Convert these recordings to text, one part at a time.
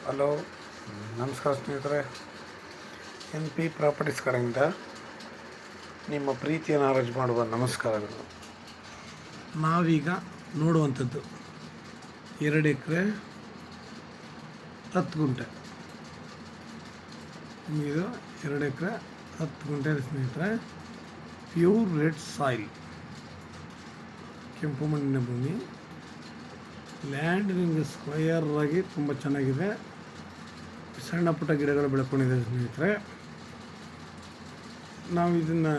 Hello, ನಮಸ್ಕಾರ ಸ್ನೇಹಿತರೆ. NP properties ಕಡೆಯಿಂದ ನಿಮ್ಮ ಪ್ರೀತಿಯನ್ನು ಆರೈಕೆ ಮಾಡುವ ನಮಸ್ಕಾರಗಳು. ನಾವೀಗ ನೋಡುವಂಥದ್ದು 2 ಎಕರೆ 10 ಗುಂಟೆ. ಇದು 2 ಎಕರೆ 10 ಗುಂಟೆ ಸ್ನೇಹಿತರೆ. ಪ್ಯೂರ್ ರೆಡ್ ಸಾಯಿಲ್, ಕೆಂಪು ಮಣ್ಣಿನ ಭೂಮಿ. ಲ್ಯಾಂಡ್ ನಿಮಗೆ ಸ್ಕ್ವಯರ್ ಆಗಿ ತುಂಬ ಚೆನ್ನಾಗಿದೆ. ಸಣ್ಣ ಪುಟ್ಟ ಗಿಡಗಳು ಬೆಳ್ಕೊಂಡಿದೆ ಸ್ನೇಹಿತರೆ. ನಾವು ಇದನ್ನು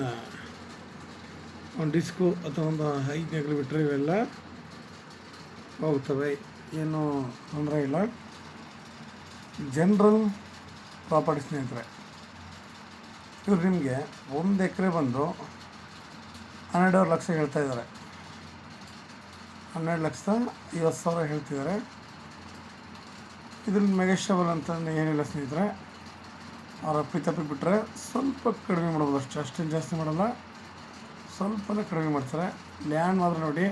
ಒಂದು ಡಿಸ್ಕು ಅಥವಾ ಒಂದು 5 ನೆಗಲು ಬಿಟ್ಟರೆ ಇವೆಲ್ಲ ಹೋಗ್ತವೆ, ಏನೂ ತೊಂದರೆ ಇಲ್ಲ. ಜನರಲ್ ಪ್ರಾಪರ್ಟಿ ಸ್ನೇಹಿತರೆ. ಇವ್ರು ನಿಮಗೆ 1 ಎಕರೆ ಬಂದು 12 ಲಕ್ಷ ಹೇಳ್ತಾ ಇದ್ದಾರೆ. 12,50,000 ಹೇಳ್ತಿದ್ದಾರೆ. ಇದ್ರಲ್ಲಿ ಮೆಗಾಸ್ಟಬಲ್ ಅಂತ ಏನಿಲ್ಲ ಸ್ನೇಹಿತರೆ. ಅವ್ರು ಅಪ್ಪಿ ಬಿಟ್ಟರೆ ಸ್ವಲ್ಪ ಕಡಿಮೆ ಮಾಡ್ಬೋದು ಅಷ್ಟೇ, ಅಷ್ಟೇನು ಜಾಸ್ತಿ ಮಾಡಲ್ಲ, ಸ್ವಲ್ಪನೇ ಕಡಿಮೆ ಮಾಡ್ತಾರೆ. ಲ್ಯಾಂಡ್ ಮಾತ್ರ ನೋಡಿ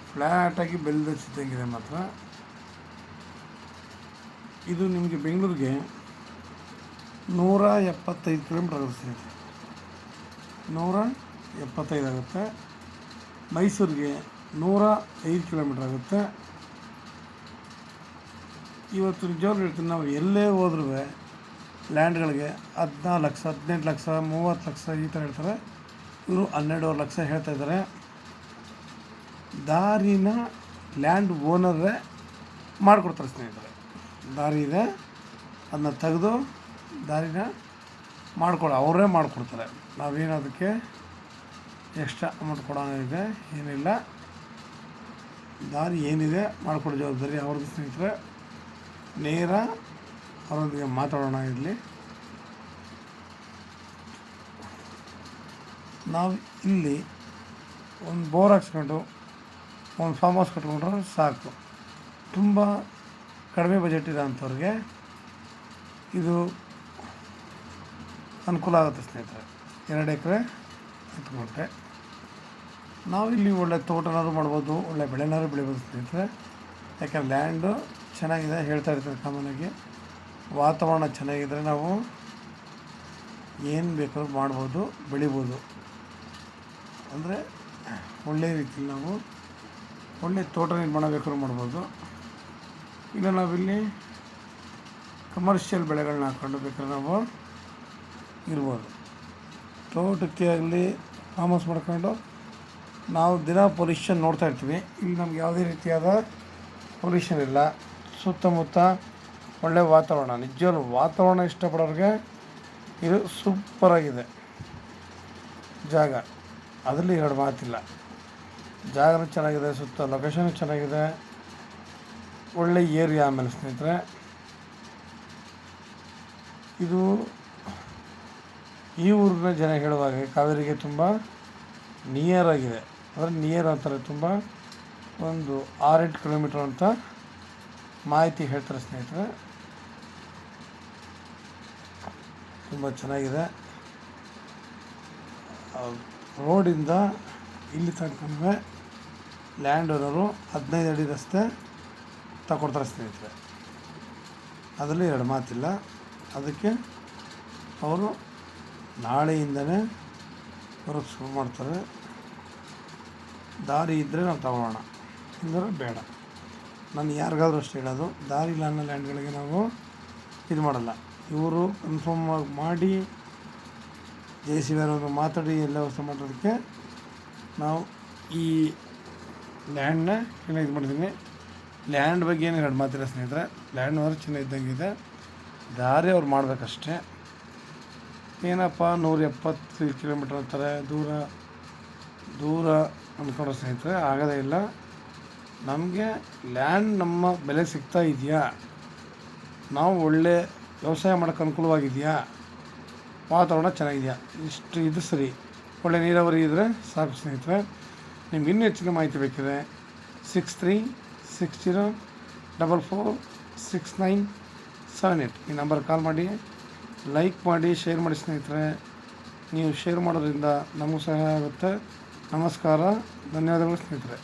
ಫ್ಲ್ಯಾಟಾಗಿ ಬೆಳೆದಿದ್ದಂಗಿದೆ ಮಾತ್ರ. ಇದು ನಿಮಗೆ ಬೆಂಗಳೂರಿಗೆ 175 ಕಿಲೋಮೀಟ್ರ್ ಆಗುತ್ತೆ ಸ್ನೇಹಿತರೆ. 175 ಆಗುತ್ತೆ. ಮೈಸೂರಿಗೆ 105 ಕಿಲೋಮೀಟ್ರ್ ಆಗುತ್ತೆ. ಇವತ್ತು ನಿಜವಾಗ್ಲೂ ಹೇಳ್ತೀನಿ, ನಾವು ಎಲ್ಲೇ ಹೋದ್ರೂ ಲ್ಯಾಂಡ್ಗಳಿಗೆ 14 ಲಕ್ಷ, 18 ಲಕ್ಷ, 30 ಲಕ್ಷ ಈ ಥರ ಹೇಳ್ತಾರೆ. ಇವರು 12.5 ಲಕ್ಷ ಹೇಳ್ತಾಯಿದ್ದಾರೆ. ದಾರಿನ ಲ್ಯಾಂಡ್ ಓನರೇ ಮಾಡಿಕೊಡ್ತಾರೆ ಸ್ನೇಹಿತರೆ. ದಾರಿ ಇದೆ, ಅದನ್ನ ತೆಗೆದು ದಾರಿನ ಅವರೇ ಮಾಡಿಕೊಡ್ತಾರೆ. ನಾವೇನು ಅದಕ್ಕೆ ಎಕ್ಸ್ಟ್ರಾ ಅಮೌಂಟ್ ಕೊಡೋಂಗಿದೆ ಏನಿಲ್ಲ. ದಾರಿ ಏನಿದೆ ಮಾಡಿಕೊಡೋ ಜವಾಬ್ದಾರಿ ಅವ್ರದ್ದು ಸ್ನೇಹಿತರೆ. ನೇರ ಅವರೊಂದಿಗೆ ಮಾತಾಡೋಣ. ಇಲ್ಲಿ ನಾವು ಇಲ್ಲಿ ಒಂದು ಬೋರ್ ಹಾಕ್ಸ್ಕೊಂಡು ಒಂದು ಫಾರ್ಮ್ ಹೌಸ್ ಕಟ್ಕೊಂಡ್ರೆ ಸಾಕು. ತುಂಬ ಕಡಿಮೆ ಬಜೆಟ್ ಇದೆ ಅಂಥವ್ರಿಗೆ ಇದು ಅನುಕೂಲ ಆಗುತ್ತೆ ಸ್ನೇಹಿತರೆ. 2 ಎಕರೆ 10 ಗುಂಟೆ. ನಾವಿಲ್ಲಿ ಒಳ್ಳೆ ತೋಟನಾದ್ರು ಮಾಡ್ಬೋದು, ಒಳ್ಳೆ ಬೆಳೆನಾದ್ರು ಬೆಳಿಬೋದು ಸ್ನೇಹಿತರೆ. ಯಾಕಂದ್ರೆ ಲ್ಯಾಂಡು ಚೆನ್ನಾಗಿದೆ ಹೇಳ್ತಾ ಇರ್ತಾರೆ ಕಾಮನಾಗಿ. ವಾತಾವರಣ ಚೆನ್ನಾಗಿದ್ದರೆ ನಾವು ಏನು ಬೇಕಾದ್ರೂ ಮಾಡ್ಬೋದು, ಬೆಳಿಬೋದು. ಅಂದರೆ ಒಳ್ಳೆಯ ರೀತಿಯಲ್ಲಿ ನಾವು ಒಳ್ಳೆಯ ತೋಟ ನಿರ್ಮಾಣ ಬೇಕಾದ್ರೂ ಮಾಡ್ಬೋದು. ಇಲ್ಲ ನಾವಿಲ್ಲಿ ಕಮರ್ಷಿಯಲ್ ಬೆಳೆಗಳನ್ನ ಹಾಕ್ಕೊಂಡು ಬೇಕಾದ್ರೆ ನಾವು ಇರ್ಬೋದು. ತೋಟಕ್ಕೆ ಆಗಲಿ ಫಾರ್ಮ್ ಹೌಸ್ ಮಾಡ್ಕೊಂಡು ನಾವು ದಿನ ಪೊಲ್ಯೂಷನ್ ನೋಡ್ತಾ ಇರ್ತೀವಿ. ಇಲ್ಲಿ ನಮ್ಗೆ ಯಾವುದೇ ರೀತಿಯಾದ ಪೊಲ್ಯೂಷನ್ ಇಲ್ಲ. ಸುತ್ತಮುತ್ತ ಒಳ್ಳೆಯ ವಾತಾವರಣ. ನಿಜವಾಗ್ಲೂ ವಾತಾವರಣ ಇಷ್ಟಪಡೋರಿಗೆ ಇದು ಸೂಪರಾಗಿದೆ ಜಾಗ. ಅದರಲ್ಲಿ 2 ಮಾತಿಲ್ಲ. ಜಾಗನೂ ಚೆನ್ನಾಗಿದೆ, ಸುತ್ತ ಲೊಕೇಶನ್ ಚೆನ್ನಾಗಿದೆ, ಒಳ್ಳೆ ಏರಿಯಾ. ಆಮೇಲೆ ಸ್ನೇಹಿತರೆ ಇದು ಈ ಊರಿನ ಜನ ಹೇಳುವಾಗ ಕಾವೇರಿಗೆ ತುಂಬ ನಿಯರ್ ಆಗಿದೆ. ಅಂದರೆ ನಿಯರ್ ಅಂತಾರೆ, ತುಂಬ ಒಂದು 6-8 ಕಿಲೋಮೀಟ್ರ್ ಅಂತ ಮಾಹಿತಿ ಹೇಳ್ತಾರೆ ಸ್ನೇಹಿತರೆ. ತುಂಬ ಚೆನ್ನಾಗಿದೆ. ರೋಡಿಂದ ಇಲ್ಲಿ ತನಕ ಲ್ಯಾಂಡ್ ಓನರು 15 ಅಡಿ ರಸ್ತೆ ತಗೊಡ್ತಾರೆ ಸ್ನೇಹಿತರೆ. ಅದರಲ್ಲಿ 2 ಮಾತಿಲ್ಲ. ಅದಕ್ಕೆ ಅವರು ನಾಳೆಯಿಂದನೇ ವರ್ಕ್ ಶುರು ಮಾಡ್ತಾರೆ. ದಾರಿ ಇದ್ದರೆ ನಾವು ತಗೊಳ್ಳೋಣ, ಇಲ್ಲದ್ರೆ ಬೇಡ. ನಾನು ಯಾರಿಗಾದ್ರೂ ಅಷ್ಟೇ ಹೇಳೋದು, ದಾರಿ ಇಲ್ಲ ಅನ್ನೋ ಲ್ಯಾಂಡ್ಗಳಿಗೆ ನಾವು ಇದು ಮಾಡಲ್ಲ. ಇವರು ಕನ್ಫರ್ಮ್ ಮಾಡಿ JCB ಅವ್ರನ್ನು ಮಾತಾಡಿ ಎಲ್ಲ ವ್ಯವಸ್ಥೆ ಮಾಡೋದಕ್ಕೆ ನಾವು ಈ ಲ್ಯಾಂಡನ್ನ ಎಲ್ಲ ಇದು ಮಾಡಿದ್ದೀನಿ. ಲ್ಯಾಂಡ್ ಬಗ್ಗೆ ಏನು 2 ಮಾತಿಲ್ಲ ಸ್ನೇಹಿತರೆ. ಲ್ಯಾಂಡ್ ಮಾತ್ರ ಚೆನ್ನಾಗಿ ಇದ್ದಂಗಿದೆ. ದಾರಿ ಅವ್ರು ಮಾಡಬೇಕಷ್ಟೇ. ಏನಪ್ಪ 170 ಕಿಲೋಮೀಟ್ರ್ ಅಂತಾರೆ, ದೂರ ಅಂದ್ಕೊಂಡ್ರೆ ಸ್ನೇಹಿತರೆ ಆಗೋದೇ ಇಲ್ಲ. ನಮಗೆ ಲ್ಯಾಂಡ್ ನಮ್ಮ ಬೆಲೆ ಸಿಗ್ತಾ ಇದೆಯಾ, ನಾವು ಒಳ್ಳೆ ವ್ಯವಸಾಯ ಮಾಡೋಕ್ಕೆ ಅನುಕೂಲವಾಗಿದೆಯಾ, ವಾತಾವರಣ ಚೆನ್ನಾಗಿದೆಯಾ, ಇಷ್ಟು ಇದು ಸರಿ, ಒಳ್ಳೆ ನೀರಾವರಿ ಇದ್ದರೆ ಸಾಕು ಸ್ನೇಹಿತರೆ. ನಿಮ್ಗೆ ಇನ್ನೂ ಹೆಚ್ಚಿನ ಮಾಹಿತಿ ಬೇಕಿದೆ 6360446978 ಈ ನಂಬರ್ ಕಾಲ್ ಮಾಡಿ, ಲೈಕ್ ಮಾಡಿ, ಶೇರ್ ಮಾಡಿ ಸ್ನೇಹಿತರೆ. ನೀವು ಶೇರ್ ಮಾಡೋದ್ರಿಂದ ನಮಗೂ ಸಹಾಯ ಆಗುತ್ತೆ. ನಮಸ್ಕಾರ, ಧನ್ಯವಾದಗಳು ಸ್ನೇಹಿತರೆ.